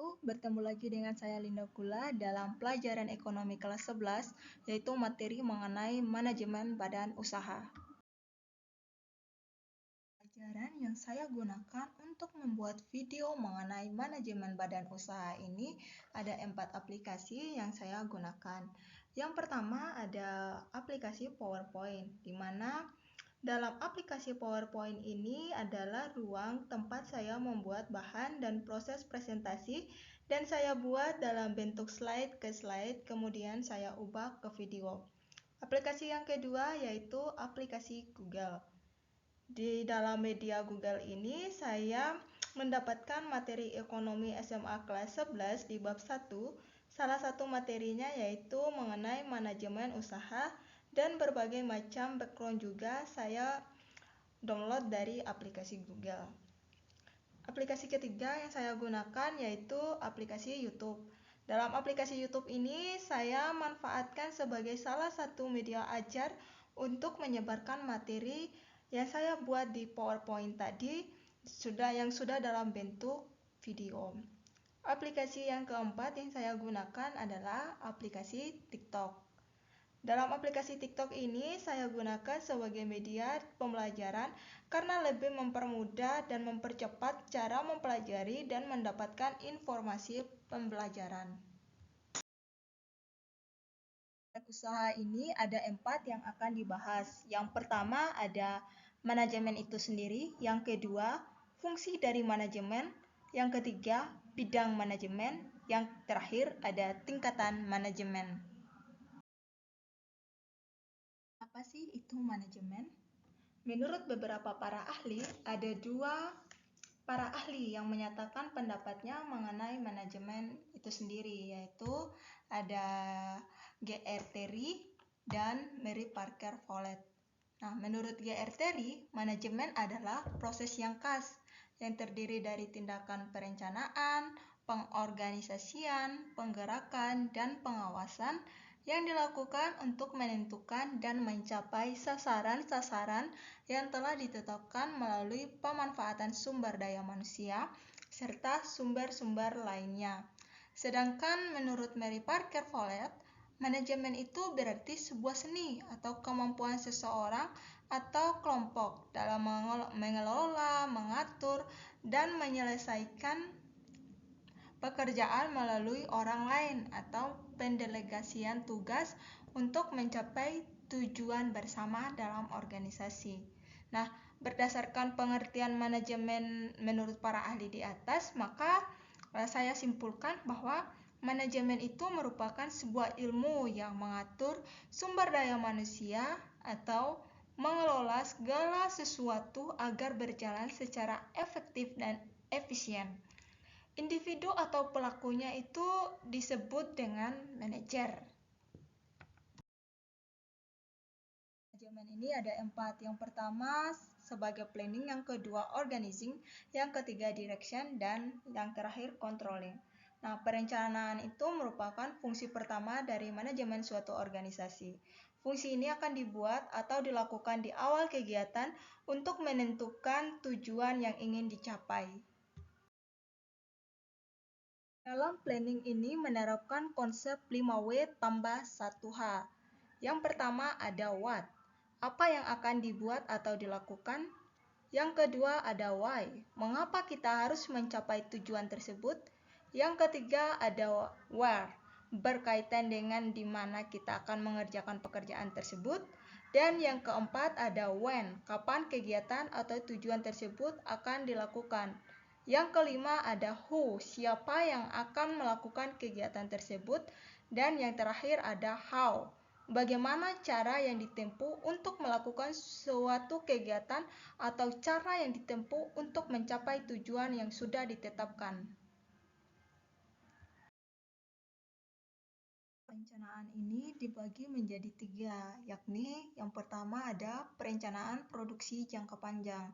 Bertemu lagi dengan saya Linda Kula dalam pelajaran ekonomi kelas 11, yaitu materi mengenai manajemen badan usaha. Pelajaran yang saya gunakan untuk membuat video mengenai manajemen badan usaha ini ada 4 aplikasi yang saya gunakan. Yang pertama ada aplikasi PowerPoint, di mana dalam aplikasi PowerPoint ini adalah ruang tempat saya membuat bahan dan proses presentasi, dan saya buat dalam bentuk slide ke slide, kemudian saya ubah ke video. Aplikasi yang kedua yaitu aplikasi Google. Di dalam media Google ini saya mendapatkan materi ekonomi SMA kelas 11 di bab 1. Salah satu materinya yaitu mengenai manajemen usaha, dan berbagai macam background juga saya download dari aplikasi Google. Aplikasi ketiga yang saya gunakan yaitu aplikasi YouTube. Dalam aplikasi YouTube ini saya manfaatkan sebagai salah satu media ajar untuk menyebarkan materi yang saya buat di PowerPoint tadi yang sudah dalam bentuk video. Aplikasi yang keempat yang saya gunakan adalah aplikasi TikTok. Dalam aplikasi TikTok ini saya gunakan sebagai media pembelajaran karena lebih mempermudah dan mempercepat cara mempelajari dan mendapatkan informasi pembelajaran. Usaha ini ada 4 yang akan dibahas. Yang pertama ada manajemen itu sendiri, yang kedua fungsi dari manajemen, yang ketiga bidang manajemen, yang terakhir ada tingkatan manajemen. Apa sih itu manajemen? Menurut beberapa para ahli, ada 2 para ahli yang menyatakan pendapatnya mengenai manajemen itu sendiri, yaitu ada G.R. Terry dan Mary Parker Follett. Nah, menurut G.R. Terry, manajemen adalah proses yang khas yang terdiri dari tindakan perencanaan, pengorganisasian, penggerakan, dan pengawasan yang dilakukan untuk menentukan dan mencapai sasaran-sasaran yang telah ditetapkan melalui pemanfaatan sumber daya manusia serta sumber-sumber lainnya. Sedangkan menurut Mary Parker Follett, manajemen itu berarti sebuah seni atau kemampuan seseorang atau kelompok dalam mengelola, mengatur, dan menyelesaikan pekerjaan melalui orang lain atau pendelegasian tugas untuk mencapai tujuan bersama dalam organisasi. Nah, berdasarkan pengertian manajemen menurut para ahli di atas, maka saya simpulkan bahwa manajemen itu merupakan sebuah ilmu yang mengatur sumber daya manusia atau mengelola segala sesuatu agar berjalan secara efektif dan efisien. Individu atau pelakunya itu disebut dengan manajer. Manajemen ini ada 4. Yang pertama sebagai planning, yang kedua organizing, yang ketiga direction, dan yang terakhir controlling. Nah, perencanaan itu merupakan fungsi pertama dari manajemen suatu organisasi. Fungsi ini akan dibuat atau dilakukan di awal kegiatan untuk menentukan tujuan yang ingin dicapai. Dalam planning ini menerapkan konsep 5W tambah 1H. Yang pertama ada what, apa yang akan dibuat atau dilakukan. Yang kedua ada why, mengapa kita harus mencapai tujuan tersebut. Yang ketiga ada where, berkaitan dengan di mana kita akan mengerjakan pekerjaan tersebut. Dan yang keempat ada when, kapan kegiatan atau tujuan tersebut akan dilakukan. Yang kelima ada who, siapa yang akan melakukan kegiatan tersebut. Dan yang terakhir ada how, bagaimana cara yang ditempuh untuk melakukan suatu kegiatan atau cara yang ditempuh untuk mencapai tujuan yang sudah ditetapkan. Perencanaan ini dibagi menjadi 3, yakni yang pertama ada perencanaan produksi jangka panjang.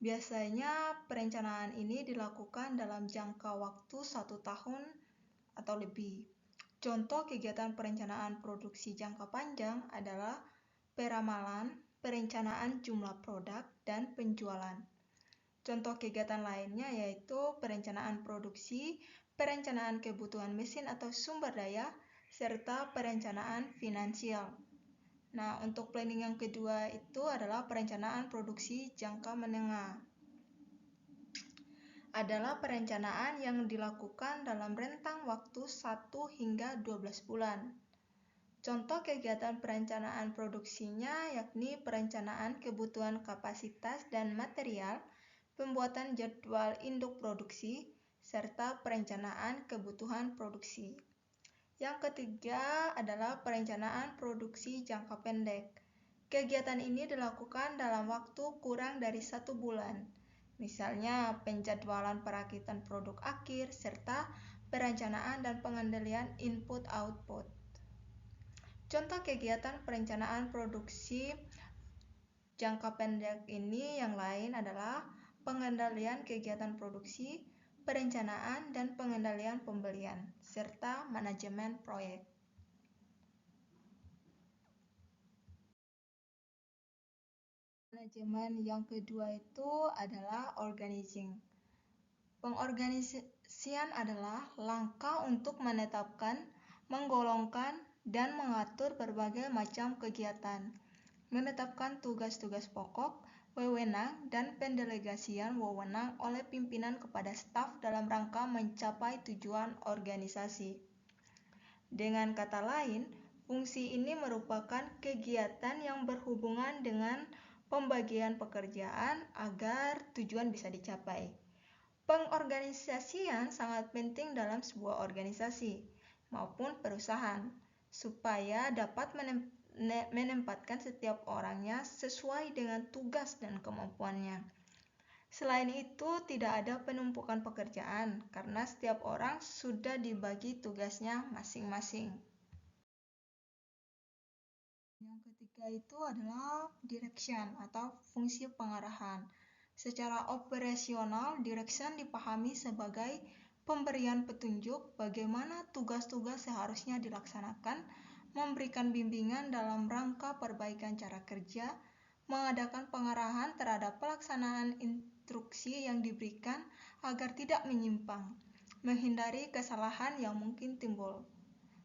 Biasanya perencanaan ini dilakukan dalam jangka waktu 1 tahun atau lebih. Contoh kegiatan perencanaan produksi jangka panjang adalah peramalan, perencanaan jumlah produk, dan penjualan. Contoh kegiatan lainnya yaitu perencanaan produksi, perencanaan kebutuhan mesin atau sumber daya, serta perencanaan finansial. Nah, untuk planning yang kedua itu adalah perencanaan produksi jangka menengah. Adalah perencanaan yang dilakukan dalam rentang waktu 1 hingga 12 bulan. Contoh kegiatan perencanaan produksinya yakni perencanaan kebutuhan kapasitas dan material, pembuatan jadwal induk produksi, serta perencanaan kebutuhan produksi. Yang ketiga adalah perencanaan produksi jangka pendek. Kegiatan ini dilakukan dalam waktu kurang dari 1 bulan. Misalnya penjadwalan perakitan produk akhir serta perencanaan dan pengendalian input-output. Contoh kegiatan perencanaan produksi jangka pendek ini yang lain adalah pengendalian kegiatan produksi, perencanaan dan pengendalian pembelian, serta manajemen proyek. Manajemen yang kedua itu adalah organizing. Pengorganisasian adalah langkah untuk menetapkan, menggolongkan, dan mengatur berbagai macam kegiatan, menetapkan tugas-tugas pokok, wewenang, dan pendelegasian wewenang oleh pimpinan kepada staf dalam rangka mencapai tujuan organisasi. Dengan kata lain, fungsi ini merupakan kegiatan yang berhubungan dengan pembagian pekerjaan agar tujuan bisa dicapai. Pengorganisasian sangat penting dalam sebuah organisasi maupun perusahaan supaya dapat menempatkan setiap orangnya sesuai dengan tugas dan kemampuannya. Selain itu, tidak ada penumpukan pekerjaan karena setiap orang sudah dibagi tugasnya masing-masing. Yang ketiga itu adalah direction atau fungsi pengarahan. Secara operasional, direction dipahami sebagai pemberian petunjuk bagaimana tugas-tugas seharusnya dilaksanakan, memberikan bimbingan dalam rangka perbaikan cara kerja, mengadakan pengarahan terhadap pelaksanaan instruksi yang diberikan agar tidak menyimpang, menghindari kesalahan yang mungkin timbul.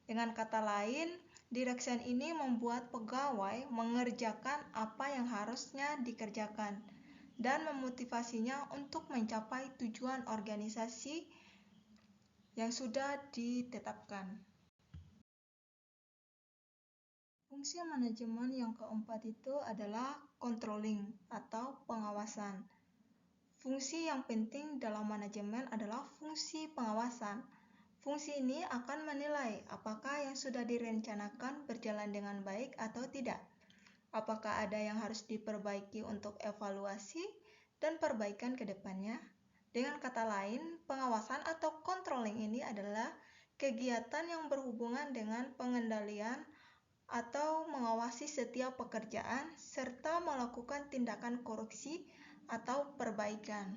Dengan kata lain, direction ini membuat pegawai mengerjakan apa yang harusnya dikerjakan dan memotivasinya untuk mencapai tujuan organisasi yang sudah ditetapkan. Fungsi manajemen yang keempat itu adalah controlling atau pengawasan. Fungsi yang penting dalam manajemen adalah fungsi pengawasan. Fungsi ini akan menilai apakah yang sudah direncanakan berjalan dengan baik atau tidak. Apakah ada yang harus diperbaiki untuk evaluasi dan perbaikan ke depannya. Dengan kata lain, pengawasan atau controlling ini adalah kegiatan yang berhubungan dengan pengendalian atau mengawasi setiap pekerjaan serta melakukan tindakan koreksi atau perbaikan.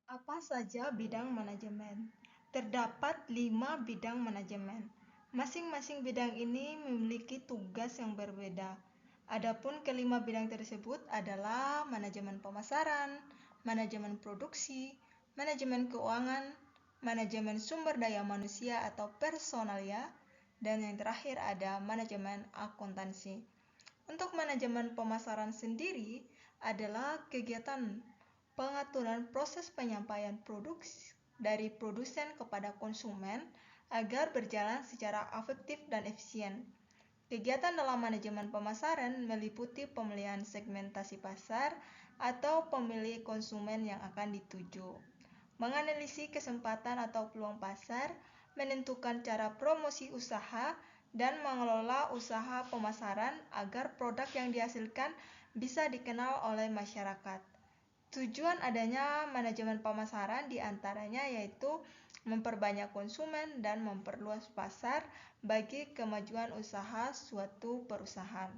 Apa saja bidang manajemen? Terdapat 5 bidang manajemen. Masing-masing bidang ini memiliki tugas yang berbeda. Adapun kelima bidang tersebut adalah manajemen pemasaran, manajemen produksi, manajemen keuangan, manajemen sumber daya manusia atau personalia, dan yang terakhir ada manajemen akuntansi. Untuk manajemen pemasaran sendiri adalah kegiatan pengaturan proses penyampaian produk dari produsen kepada konsumen agar berjalan secara efektif dan efisien. Kegiatan dalam manajemen pemasaran meliputi pemilihan segmentasi pasar atau pemilih konsumen yang akan dituju, menganalisis kesempatan atau peluang pasar, menentukan cara promosi usaha, dan mengelola usaha pemasaran agar produk yang dihasilkan bisa dikenal oleh masyarakat. Tujuan adanya manajemen pemasaran diantaranya yaitu memperbanyak konsumen dan memperluas pasar bagi kemajuan usaha suatu perusahaan.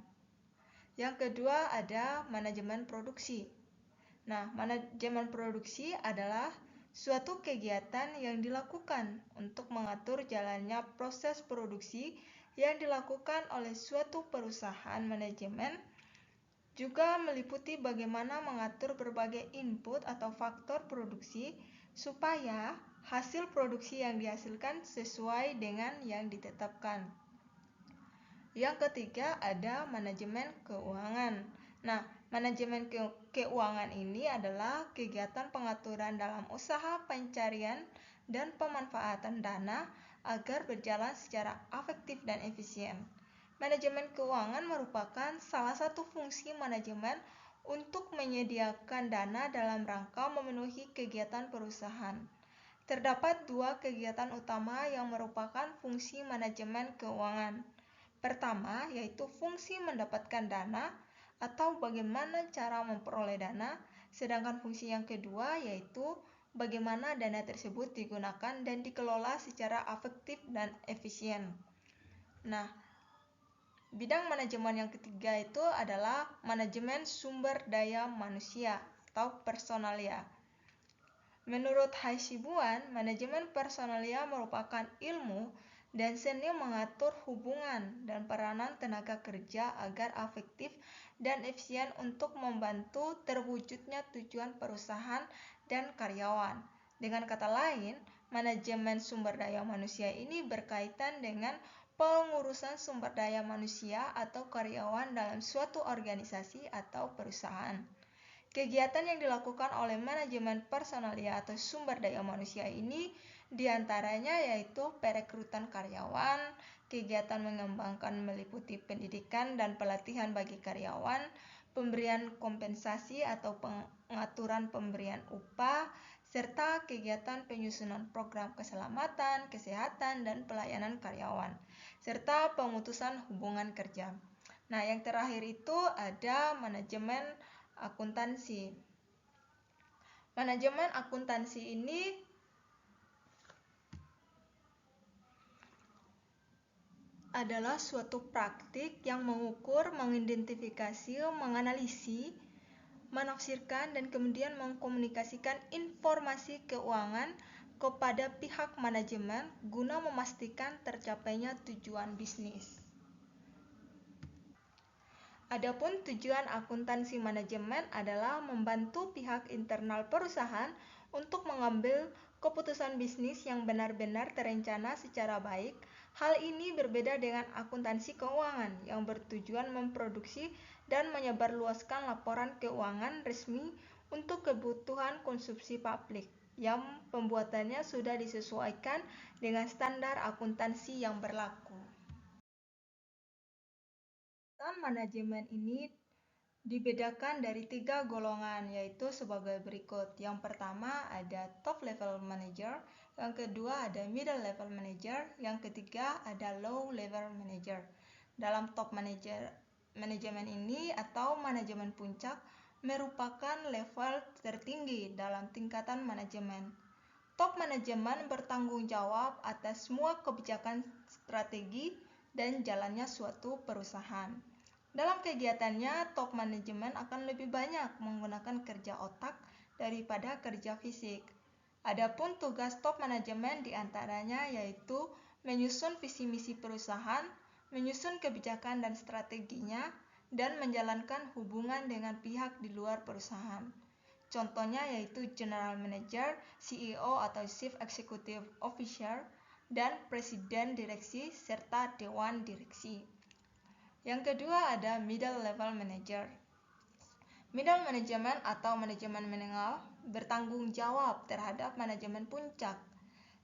Yang kedua ada manajemen produksi. Nah, manajemen produksi adalah suatu kegiatan yang dilakukan untuk mengatur jalannya proses produksi yang dilakukan oleh suatu perusahaan manajemen Juga meliputi bagaimana mengatur berbagai input atau faktor produksi supaya hasil produksi yang dihasilkan sesuai dengan yang ditetapkan. Yang ketiga ada manajemen keuangan. Nah, manajemen keuangan ini adalah kegiatan pengaturan dalam usaha pencarian dan pemanfaatan dana agar berjalan secara efektif dan efisien. Manajemen keuangan merupakan salah satu fungsi manajemen untuk menyediakan dana dalam rangka memenuhi kegiatan perusahaan. Terdapat dua kegiatan utama yang merupakan fungsi manajemen keuangan. Pertama, yaitu fungsi mendapatkan dana atau bagaimana cara memperoleh dana, sedangkan fungsi yang kedua yaitu bagaimana dana tersebut digunakan dan dikelola secara efektif dan efisien. Nah, bidang manajemen yang ketiga itu adalah manajemen sumber daya manusia atau personalia. Menurut Hai Sibuan, manajemen personalia merupakan ilmu dan seni mengatur hubungan dan peranan tenaga kerja agar efektif dan efisien untuk membantu terwujudnya tujuan perusahaan dan karyawan. Dengan kata lain, manajemen sumber daya manusia ini berkaitan dengan pengurusan sumber daya manusia atau karyawan dalam suatu organisasi atau perusahaan. Kegiatan yang dilakukan oleh manajemen personalia atau sumber daya manusia ini diantaranya yaitu perekrutan karyawan, kegiatan mengembangkan meliputi pendidikan dan pelatihan bagi karyawan, pemberian kompensasi atau pengaturan pemberian upah, serta kegiatan penyusunan program keselamatan, kesehatan, dan pelayanan karyawan, serta pemutusan hubungan kerja. Nah, yang terakhir itu ada manajemen akuntansi. Manajemen akuntansi ini adalah suatu praktik yang mengukur, mengidentifikasi, menganalisis, menafsirkan, dan kemudian mengkomunikasikan informasi keuangan kepada pihak manajemen guna memastikan tercapainya tujuan bisnis. Adapun tujuan akuntansi manajemen adalah membantu pihak internal perusahaan untuk mengambil keputusan bisnis yang benar-benar terencana secara baik. Hal ini berbeda dengan akuntansi keuangan yang bertujuan memproduksi dan menyebarluaskan laporan keuangan resmi untuk kebutuhan konsumsi publik yang pembuatannya sudah disesuaikan dengan standar akuntansi yang berlaku. Manajemen ini dibedakan dari 3 golongan, yaitu sebagai berikut. Yang pertama ada top level manager, yang kedua ada middle level manager, yang ketiga ada low level manager. Dalam top manajemen ini atau manajemen puncak merupakan level tertinggi dalam tingkatan manajemen. Top manajemen bertanggung jawab atas semua kebijakan strategi dan jalannya suatu perusahaan. Dalam kegiatannya, top manajemen akan lebih banyak menggunakan kerja otak daripada kerja fisik. Adapun tugas top manajemen diantaranya yaitu menyusun visi misi perusahaan, menyusun kebijakan dan strateginya, dan menjalankan hubungan dengan pihak di luar perusahaan. Contohnya yaitu General Manager, CEO atau Chief Executive Officer, dan Presiden Direksi serta Dewan Direksi. Yang kedua ada middle level manager. Middle management atau manajemen menengah bertanggung jawab terhadap manajemen puncak.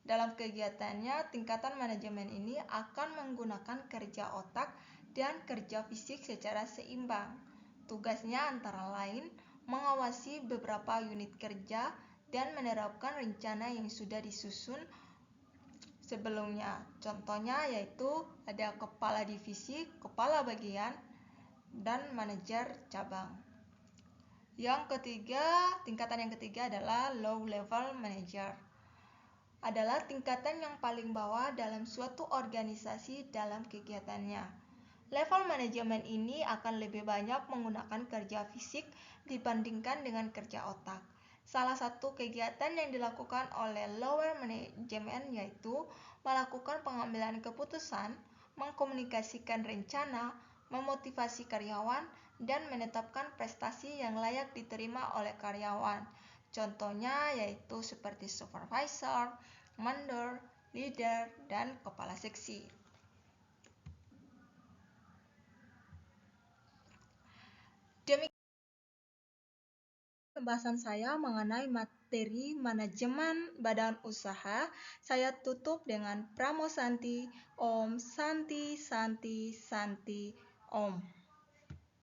Dalam kegiatannya, tingkatan manajemen ini akan menggunakan kerja otak dan kerja fisik secara seimbang. Tugasnya antara lain mengawasi beberapa unit kerja dan menerapkan rencana yang sudah disusun sebelumnya. Contohnya yaitu ada kepala divisi, kepala bagian, dan manajer cabang. Tingkatan yang ketiga adalah low level manager. Adalah tingkatan yang paling bawah dalam suatu organisasi dalam kegiatannya. Level manajemen ini akan lebih banyak menggunakan kerja fisik dibandingkan dengan kerja otak. Salah satu kegiatan yang dilakukan oleh lower management yaitu melakukan pengambilan keputusan, mengkomunikasikan rencana, memotivasi karyawan, dan menetapkan prestasi yang layak diterima oleh karyawan. Contohnya yaitu seperti supervisor, mandor, leader, dan kepala seksi. Demikian pembahasan saya mengenai materi manajemen badan usaha. Saya tutup dengan Pramo Santi, Om Santi Santi Santi Om.